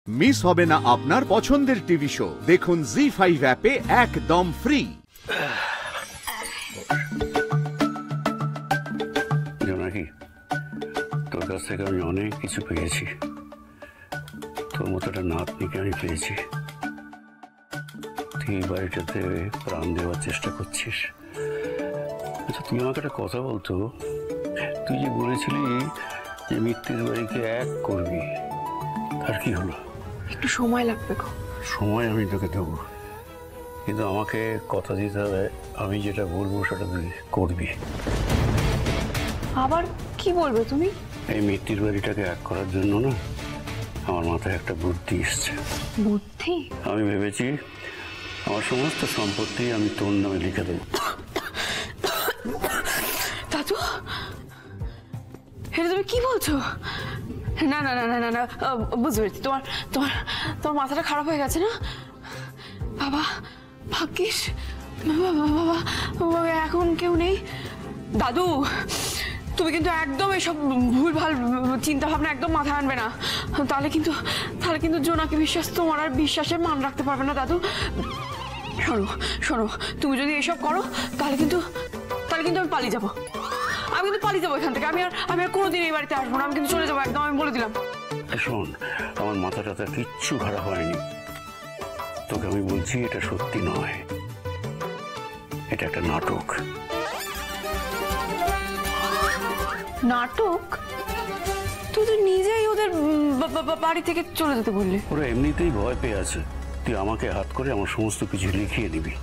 Miss হবে না আপনার পছন্দের টিভি শো। দেখুন জি5 অ্যাপে একদম ফ্রি। জোনাকি, তোর কাছ থেকে আমি অনেক কিছু পেয়েছি। তোর মতো একটা নাতনিকে আমি পেয়েছি। তুই এই বাড়িটাতে প্রাণ দেওয়ার চেষ্টা করছিস। আচ্ছা, তুই আমাকে একটা কথা বলতো, তুই যে বলেছিলি যে মৃত্যুর বাড়িকে এক করবি, আর কি হলো? একটু সময় লাগবে গো। সময় আমি তোকে দেবো, কিন্তু আমাকে কথা দিতে হবে আমি যেটা বলবো সেটা তুই করবি। আবার কি বলবে তুমি? এই মৃত্যুর বাড়িটাকে এক করার জন্য না আমার মাথায় একটা বুদ্ধি এসছে। বুদ্ধি? আমি ভেবেছি আমার সমস্ত সম্পত্তি আমি তোর নামে লিখে দেবো। দাদু, এটা তুমি কি বলছো? না না না না না না, বুঝতে পেরেছি, তোমার তোমার তোমার মাথাটা খারাপ হয়ে গেছে না বাবা? ভাগ্যিস বাবা এখন কেউ নেই। দাদু, তুমি কিন্তু একদম এসব ভুলভাল চিন্তা ভাবনা একদম মাথায় আনবে না, তাহলে কিন্তু জোনাকি বিশ্বাস তোমার আর বিশ্বাসের মান রাখতে পারবে না। দাদু শোনো শোনো, তুমি যদি এসব করো তাহলে কিন্তু আমি পালিয়ে যাবো। আমি কিন্তু পালিয়ে যাবো এখান থেকে। আমি আর কোনোদিন এই বাড়িতে আসবো না। আমি কিন্তু চলে যাবো একদম, আমি বলে দিলাম। শোন, আমার মাথাটা কিচ্ছু খারাপ হয়নি। তোকে আমি বলছি এটা সত্যি নয়, এটা একটা নাটক। নাটক? তুই তো নিজেই ওদের বাড়ি থেকে চলে যেতে বললি। ওরা এমনিতেই ভয় পেয়ে আছে। তুই আমাকে হাত করে আমার সমস্ত কিছু লিখিয়ে দিবি।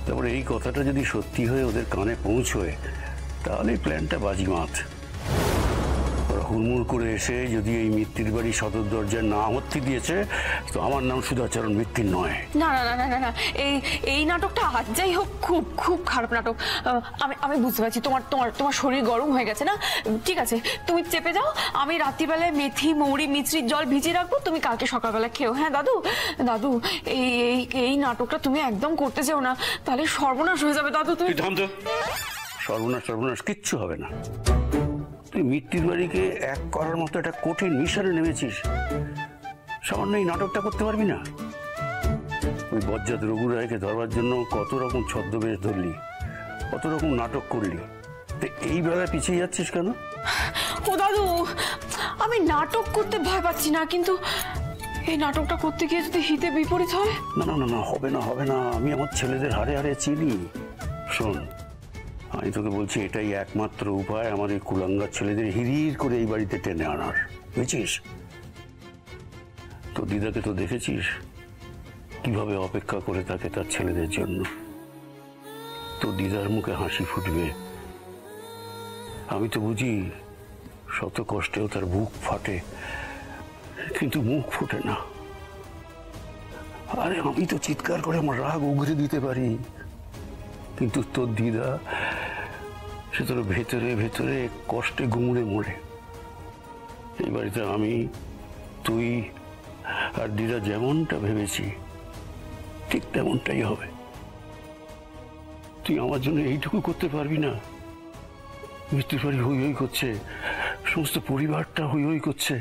তারপরে এই কথাটা যদি সত্যি হয়ে ওদের কানে পৌঁছয় তাহলে প্ল্যানটা বাজিমাত। ওরা হুড়মুড় করে এসে যদি এই মৃত্যুর বাড়ি সদর দরজায় না আমত্তি দিয়েছে তো আমার নাম সুধাচরণ মৃত্যুর নয়। না না না না না, এই নাটকটা আজ যাই হোক খুব খুব খারাপ নাটক। আমি বুঝতে পারছি তোমার শরীর গরম হয়ে গেছে না? ঠিক আছে, তুমি চেপে যাও। আমি রাত্রিবেলায় মেথি মৌরি মিছরির জল ভিজিয়ে রাখবো, তুমি কালকে সকালবেলা খেও। হ্যাঁ দাদু, দাদু এই নাটকটা তুমি একদম করতে চাও না, তাহলে সর্বনাশ হয়ে যাবে। দাদু তুমি থাম তো। সর্বনাশ কিচ্ছু হবে না। তুই মৃত্যুর বাড়িকে এক করার মতো একটা কঠিন মিশনে নেমেছিস, সামান্য এই নাটকটা করতে পারবি না? ওই বজ্জাত রঘু রায়কে ধরবার জন্য কত রকম ছদ্মবেশ ধরলি, কত রকম নাটক করলি, তো এই বেলায় পিছিয়ে যাচ্ছিস কেন? ও দাদু, আমি নাটক করতে ভয় পাচ্ছি না, কিন্তু এই নাটকটা করতে গিয়ে যদি হিতে বিপরীত হয়? না না না, হবে না। আমি আমার ছেলেদের হারে হারে চিনি। শোন, আমি তোকে বলছি এটাই একমাত্র উপায় আমার এই কুলাঙ্গার ছেলেদের হিরির করে এই বাড়িতে টেনে আনার, বুঝছিস? তো দিদাকে তো দেখেছিস কিভাবে অপেক্ষা করে থাকে তার ছেলেদের জন্য। তো দিদার মুখে হাসি ফুটবে। আমি তো বুঝি শত কষ্টেও তার বুক ফাটে, কিন্তু মুখ ফুটে না। আরে আমি তো চিৎকার করে আমার রাগ উগরে দিতে পারি, কিন্তু তোর দিদা সে তোর ভেতরে ভেতরে কষ্টে গুমড়ে মরে। এই বাড়িতে আমি, তুই আর দিদা যেমনটা ভেবেছি ঠিক তেমনটাই হবে। তুই আমার জন্য এইটুকু করতে পারবি না? মৃত্যুর বাড়ি হই হই করছে, সমস্ত পরিবারটা হই হই করছে,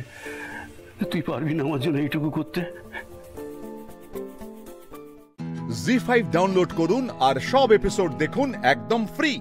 তুই পারবি না আমার জন্য এইটুকু করতে? জি5 ডাউনলোড করুন আর সব এপিসোড দেখুন একদম ফ্রি।